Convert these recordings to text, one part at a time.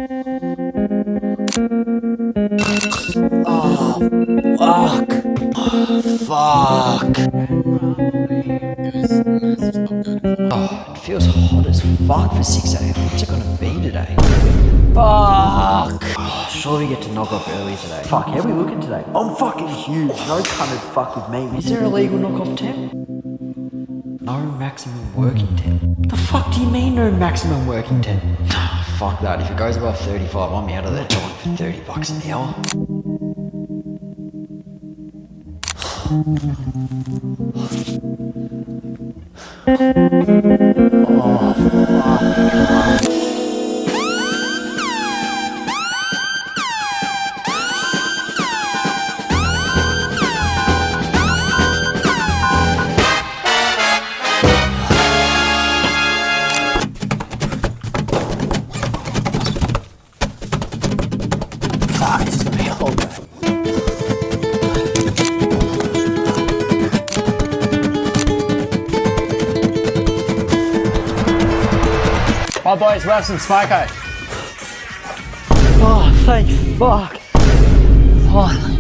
Oh, fuck. Oh, fuck. Oh, it feels hot as fuck for 6 AM. What's it gonna be today? Fuck. Oh, sure we get to knock off early today. Fuck, how are we looking today? I'm fucking huge. No cunt would fuck with me. Is there a legal knock-off temp? No maximum working temp. The fuck do you mean no maximum working temp? Fuck that. If it goes above 35, I'm out of that joint for $30 an hour. Oh, fuck. Fuck, this is gonna be a whole day. Oh boys, we'll have some smoko. Oh, thank fuck. Finally.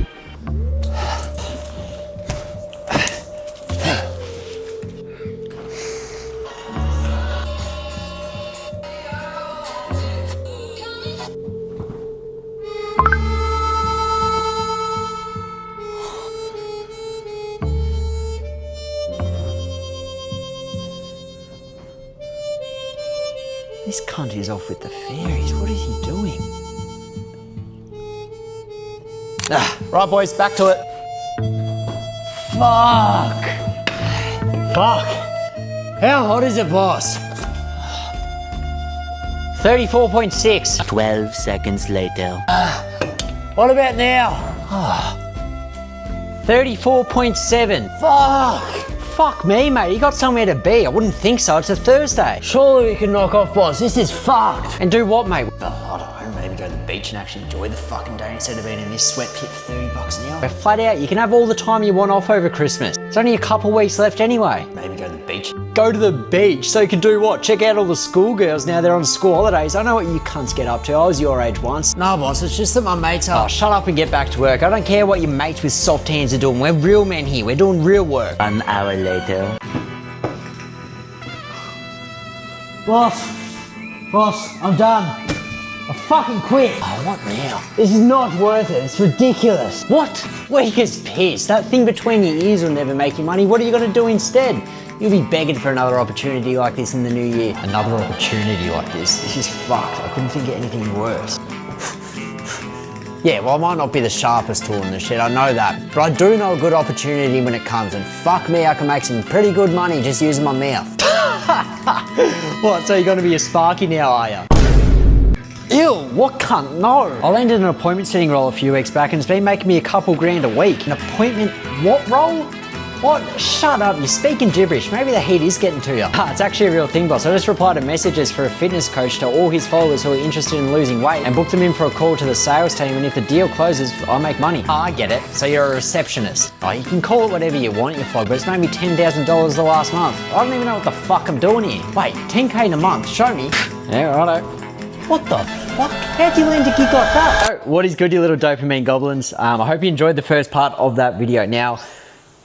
This cunt is off with the fairies. What is he doing? Right boys, back to it. Fuck. Fuck. How hot is it, boss? 34.6. 12 seconds later. What about now? 34.7. Fuck. Fuck me, mate. You got somewhere to be. I wouldn't think so. It's a Thursday. Surely we can knock off, boss. This is fucked. And do what, mate? Oh, I don't know. Maybe go to the beach and actually enjoy the fucking day instead of being in this sweat pit for $30 an hour. We're flat out. You can have all the time you want off over Christmas. It's only a couple weeks left anyway. Maybe go to the beach. Go to the beach so you can do what? Check out all the schoolgirls now they're on school holidays. I know what you cunts get up to. I was your age once. No, boss. It's just that my mates are. Oh, shut up and get back to work. I don't care what your mates with soft hands are doing. We're real men here. We're doing real work. 1 hour later. Boss, I'm done. I fucking quit. Oh, what now? This is not worth it. It's ridiculous. What? Weak as piss. That thing between your ears will never make you money. What are you going to do instead? You'll be begging for another opportunity like this in the new year. Another opportunity like this? This is fucked. I couldn't think of anything worse. Yeah, well, I might not be the sharpest tool in the shed, I know that. But I do know a good opportunity when it comes, and fuck me, I can make some pretty good money just using my mouth. What, so you're gonna be a Sparky now, are ya? Ew, what cunt? No. I landed an appointment setting role a few weeks back and it's been making me a couple grand a week. An appointment what role? What? Shut up, you're speaking gibberish. Maybe the heat is getting to you. It's actually a real thing, boss. I just replied to messages for a fitness coach to all his followers who are interested in losing weight and booked them in for a call to the sales team, and if the deal closes, I make money. I get it. So you're a receptionist. Oh, you can call it whatever you want, you flog, but it's made me $10,000 the last month. I don't even know what the fuck I'm doing here. Wait, 10K in a month? Show me. Yeah, righto. What the fuck? How'd you land a gig like that? Oh, what is good, you little dopamine goblins? I hope you enjoyed the first part of that video. Now,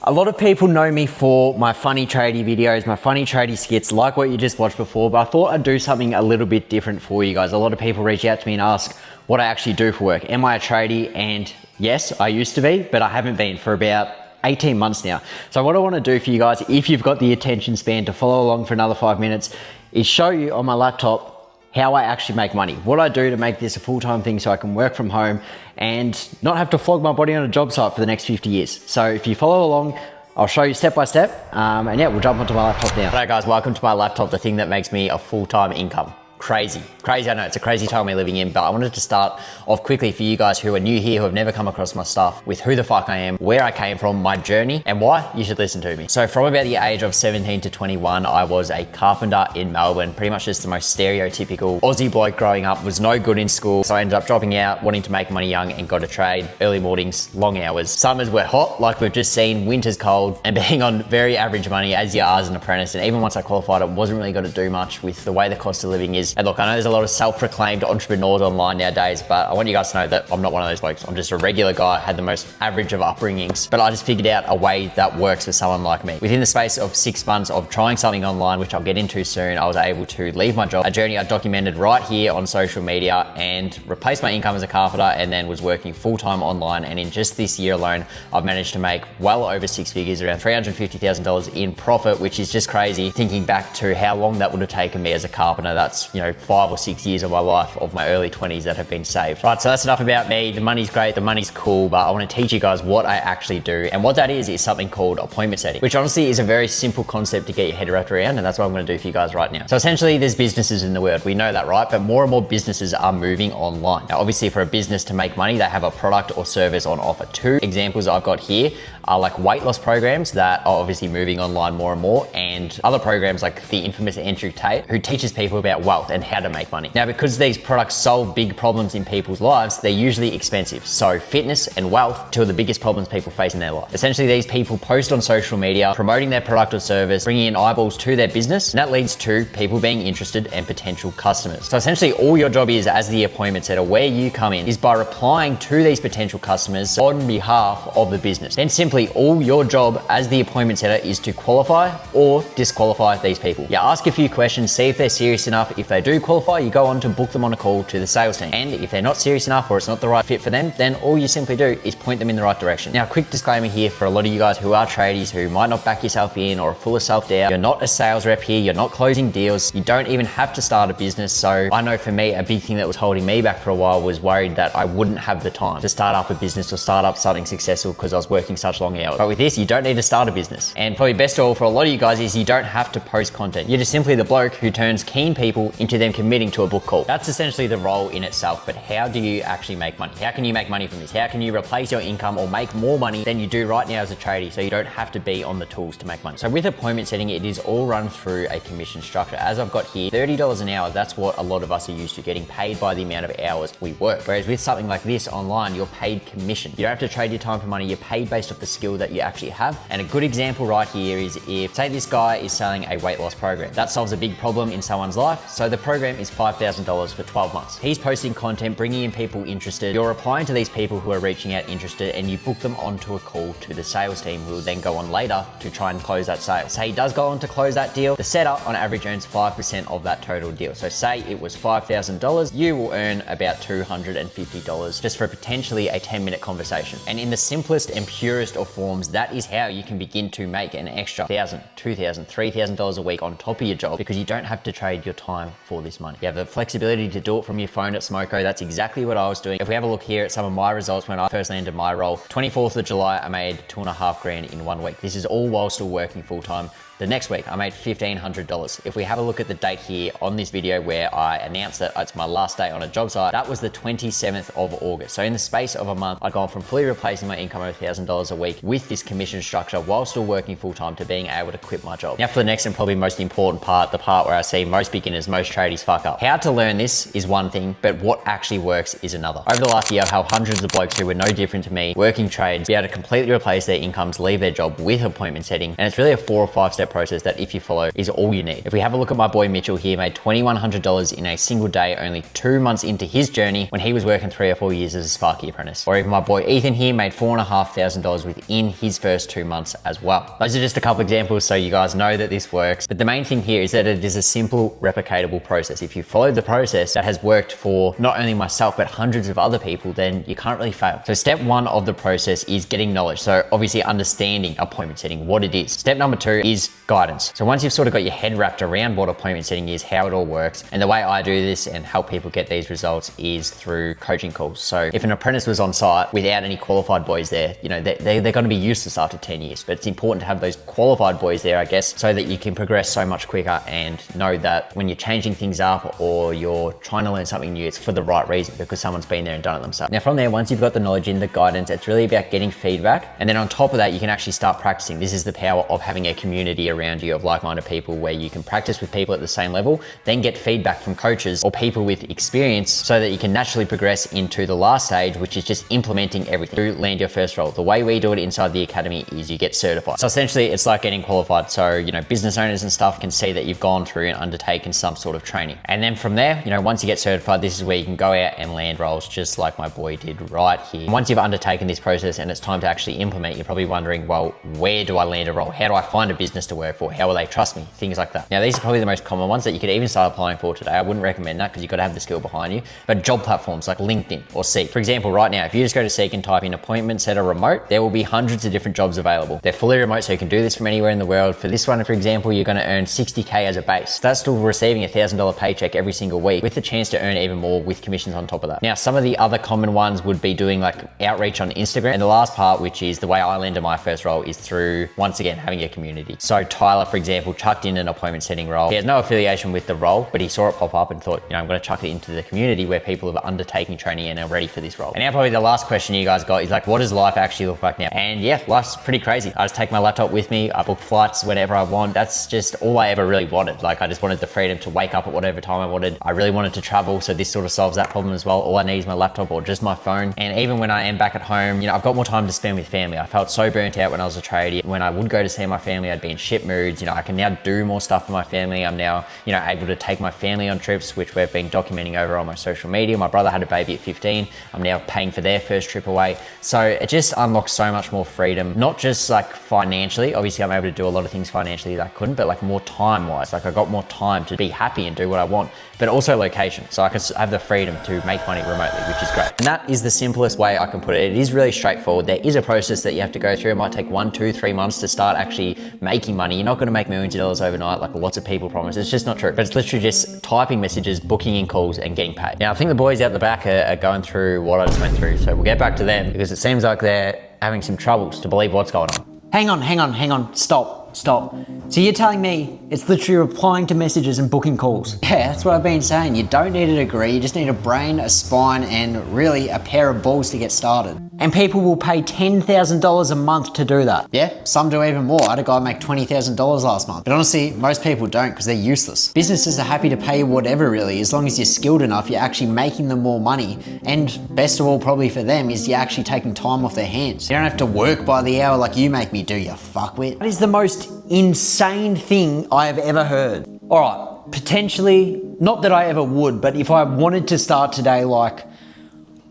a lot of people know me for my funny tradie videos, my funny tradie skits, like what you just watched before, but I thought I'd do something a little bit different for you guys. A lot of people reach out to me and ask what I actually do for work. Am I a tradie? And yes, I used to be, but I haven't been for about 18 months now. So what I want to do for you guys, if you've got the attention span to follow along for another 5 minutes, is show you on my laptop how I actually make money, what I do to make this a full-time thing so I can work from home and not have to flog my body on a job site for the next 50 years. So if you follow along, I'll show you step by step, and yeah, we'll jump onto my laptop now. Alright guys, welcome to my laptop, the thing that makes me a full-time income. Crazy, I know, it's a crazy time we're living in, but I wanted to start off quickly for you guys who are new here, who have never come across my stuff, with who the fuck I am, where I came from, my journey, and why you should listen to me. So from about the age of 17 to 21, I was a carpenter in Melbourne, pretty much just the most stereotypical Aussie bloke growing up, was no good in school, so I ended up dropping out, wanting to make money young, and got a trade, early mornings, long hours. Summers were hot, like we've just seen, winter's cold, and being on very average money as you are as an apprentice, and even once I qualified, it wasn't really going to do much with the way the cost of living is figures. And look, I know there's a lot of self-proclaimed entrepreneurs online nowadays, but I want you guys to know that I'm not one of those blokes. I'm just a regular guy, had the most average of upbringings, but I just figured out a way that works for someone like me. Within the space of 6 months of trying something online, which I'll get into soon, I was able to leave my job, a journey I documented right here on social media, and replace my income as a carpenter, and then was working full-time online. And in just this year alone, I've managed to make well over 6 figures, around $350,000 in profit, which is just crazy thinking back to how long that would have taken me as a carpenter. That's, 5 or 6 years of my life, of my early 20s that have been saved. Right, so that's enough about me. The money's great, the money's cool, but I want to teach you guys what I actually do. And what that is something called appointment setting, which honestly is a very simple concept to get your head wrapped around. And that's what I'm going to do for you guys right now. So essentially, there's businesses in the world. We know that, right? But more and more businesses are moving online. Now, obviously, for a business to make money, they have a product or service on offer. 2 examples I've got here are like weight loss programs that are obviously moving online more and more, and other programs like the infamous Andrew Tate, who teaches people about wealth and how to make money. Now, because these products solve big problems in people's lives, they're usually expensive. So fitness and wealth, 2 of the biggest problems people face in their life. Essentially, these people post on social media, promoting their product or service, bringing in eyeballs to their business, and that leads to people being interested and potential customers. So essentially, all your job is, as the appointment setter, where you come in, is by replying to these potential customers on behalf of the business. Then simply all your job as the appointment setter is to qualify or disqualify these people. You ask a few questions, see if they're serious enough. If they do qualify, you go on to book them on a call to the sales team. And if they're not serious enough or it's not the right fit for them, then all you simply do is point them in the right direction. Now, quick disclaimer here for a lot of you guys who are tradies, who might not back yourself in or are full of self-doubt. You're not a sales rep here. You're not closing deals. You don't even have to start a business. So I know for me, a big thing that was holding me back for a while was worried that I wouldn't have the time to start up a business or start up something successful because I was working such long hours. But with this, you don't need to start a business. And probably best of all for a lot of you guys is you don't have to post content. You're just simply the bloke who turns keen people into them committing to a book call. That's essentially the role in itself. But how do you actually make money? How can you make money from this? How can you replace your income or make more money than you do right now as a tradie, so you don't have to be on the tools to make money? So with appointment setting, it is all run through a commission structure. As I've got here, $30 an hour. That's what a lot of us are used to, getting paid by the amount of hours we work. Whereas with something like this online, you're paid commission. You don't have to trade your time for money. You're paid based off the skill that you actually have. And a good example right here is if, say, this guy is selling a weight loss program. That solves a big problem in someone's life. So the program is $5,000 for 12 months. He's posting content, bringing in people interested. You're replying to these people who are reaching out interested, and you book them onto a call to the sales team, who will then go on later to try and close that sale. Say he does go on to close that deal, the setup on average earns 5% of that total deal. So say it was $5,000, you will earn about $250 just for potentially a 10-minute conversation. And in the simplest and purest of forms, that is how you can begin to make an extra $1,000, $2,000, $3,000 a week on top of your job, because you don't have to trade your time for this money. You have the flexibility to do it from your phone at Smoko. That's exactly what I was doing. If we have a look here at some of my results when I first landed my role, 24th of July, I made $2.5 grand in 1 week. This is all while still working full time. The next week, I made $1,500. If we have a look at the date here on this video where I announced that it's my last day on a job site, that was the 27th of August. So in the space of a month, I'd gone from fully replacing my income of $1,000 a week with this commission structure while still working full time to being able to quit my job. Now for the next and probably most important part, the part where I see most beginners, most tradies fuck up. How to learn this is one thing, but what actually works is another. Over the last year, I've helped hundreds of blokes who were no different to me, working trades, be able to completely replace their incomes, leave their job with appointment setting. And it's really a 4 or 5 step process that if you follow is all you need. If we have a look at my boy Mitchell here, made $2,100 in a single day, only 2 months into his journey when he was working 3 or 4 years as a Sparky apprentice. Or even my boy Ethan here made $4,500 within his first 2 months as well. Those are just a couple examples so you guys know that this works. But the main thing here is that it is a simple, replicatable process. If you follow the process that has worked for not only myself, but hundreds of other people, then you can't really fail. So step 1 of the process is getting knowledge. So obviously understanding appointment setting, what it is. Step number 2 is guidance. So once you've sort of got your head wrapped around what appointment setting is, how it all works, and the way I do this and help people get these results is through coaching calls. So if an apprentice was on site without any qualified boys there, you know, they're going to be useless after 10 years, but it's important to have those qualified boys there, I guess, so that you can progress so much quicker and know that when you're changing things up or you're trying to learn something new, it's for the right reason because someone's been there and done it themselves. Now from there, once you've got the knowledge and the guidance, it's really about getting feedback. And then on top of that, you can actually start practicing. This is the power of having a community around you of like-minded people where you can practice with people at the same level, then get feedback from coaches or people with experience so that you can naturally progress into the last stage, which is just implementing everything to land your first role. The way we do it inside the academy is you get certified. So essentially it's like getting qualified. So, you know, business owners and stuff can see that you've gone through and undertaken some sort of training. And then from there, you know, once you get certified, this is where you can go out and land roles just like my boy did right here. Once you've undertaken this process and it's time to actually implement, you're probably wondering, well, where do I land a role? How do I find a business to work for? How will they trust me? Things like that. Now, these are probably the most common ones that you could even start applying for today. I wouldn't recommend that because you've got to have the skill behind you. But job platforms like LinkedIn or Seek. For example, right now, if you just go to Seek and type in appointment setter remote, there will be hundreds of different jobs available. They're fully remote, so you can do this from anywhere in the world. For this one, for example, you're going to earn 60K as a base. That's still receiving a $1,000 paycheck every single week with the chance to earn even more with commissions on top of that. Now, some of the other common ones would be doing like outreach on Instagram. And the last part, which is the way I landed my first role, is through, once again, having a community. So Tyler, for example, chucked in an appointment setting role. He has no affiliation with the role, but he saw it pop up and thought, you know, I'm going to chuck it into the community where people have undertaken training and are ready for this role. And now probably the last question you guys got is like, what does life actually look like now? And yeah, life's pretty crazy. I just take my laptop with me. I book flights whenever I want. That's just all I ever really wanted. Like, I just wanted the freedom to wake up at whatever time I wanted. I really wanted to travel, so this sort of solves that problem as well. All I need is my laptop or just my phone. And even when I am back at home, you know, I've got more time to spend with family. I felt so burnt out when I was a tradie. When I would go to see my family, I'd be in shit moods. You know, I can now do more stuff for my family. I'm now, you know, able to take my family on trips, which we've been documenting over on my social media. My brother had a baby at 15. I'm now paying for their first trip away. So it just unlocks so much more freedom, not just like financially. Obviously, I'm able to do a lot of things financially that I couldn't, but like more time-wise. Like, I got more time to be happy and do what I want, but also location. So I can have the freedom to make money remotely, which is great. And that is the simplest way I can put it. It is really straightforward. There is a process that you have to go through. It might take 1, 2, 3 months to start actually making money. You're not going to make millions of dollars overnight like lots of people promise. It's just not true. But it's literally just typing messages, booking in calls, and getting paid. Now, I think the boys out the back are going through what I just went through. So we'll get back to them because it seems like they're having some troubles to believe what's going on. Hang on, stop. So you're telling me it's literally replying to messages and booking calls? Yeah, that's what I've been saying. You don't need a degree, you just need a brain, a spine, and really a pair of balls to get started. And people will pay $10,000 a month to do that. Yeah, some do even more. I had a guy make $20,000 last month. But honestly, most people don't because they're useless. Businesses are happy to pay you whatever really, as long as you're skilled enough, you're actually making them more money. And best of all, probably for them, is you're actually taking time off their hands. You don't have to work by the hour like you make me do, you fuckwit. That is the most insane thing I have ever heard. All right, potentially, not that I ever would, but if I wanted to start today, like,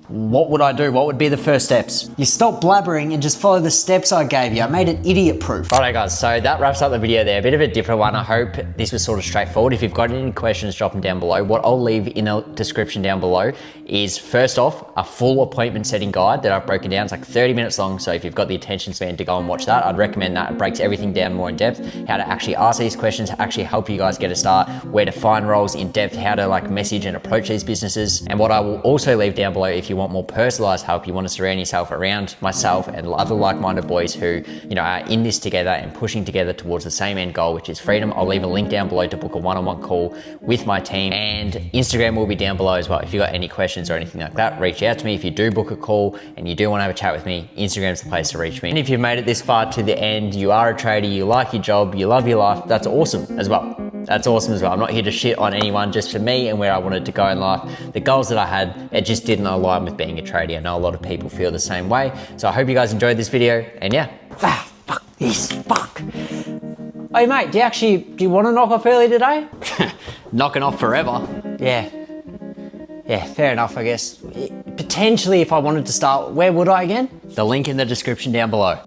what would I do? What would be the first steps? You stop blabbering and just follow the steps I gave you. I made it idiot proof. Alright guys, so that wraps up the video there. A bit of a different one. I hope this was sort of straightforward. If you've got any questions, drop them down below. What I'll leave in the description down below is, first off, a full appointment setting guide that I've broken down. It's like 30 minutes long, so if you've got the attention span to go and watch that, I'd recommend that. It breaks everything down more in depth, how to actually ask these questions, actually help you guys get a start, where to find roles in depth, how to like message and approach these businesses. And what I will also leave down below, if you want more personalized help, you want to surround yourself around myself and other like-minded boys who, you know, are in this together and pushing together towards the same end goal, which is freedom. I'll leave a link down below to book a one-on-one call with my team, and Instagram will be down below as well. If you've got any questions or anything like that, reach out to me. If you do book a call and you do want to have a chat with me, Instagram's the place to reach me. And if you've made it this far to the end, you are a trader, you like your job, you love your life, that's awesome as well. That's awesome as well. I'm not here to shit on anyone, just for me and where I wanted to go in life. The goals that I had, it just didn't align with being a tradie. I know a lot of people feel the same way. So I hope you guys enjoyed this video, and yeah. Fuck this, fuck. Hey mate, do you want to knock off early today? Knocking off forever. Yeah, fair enough, I guess. Potentially, if I wanted to start, where would I again? The link in the description down below.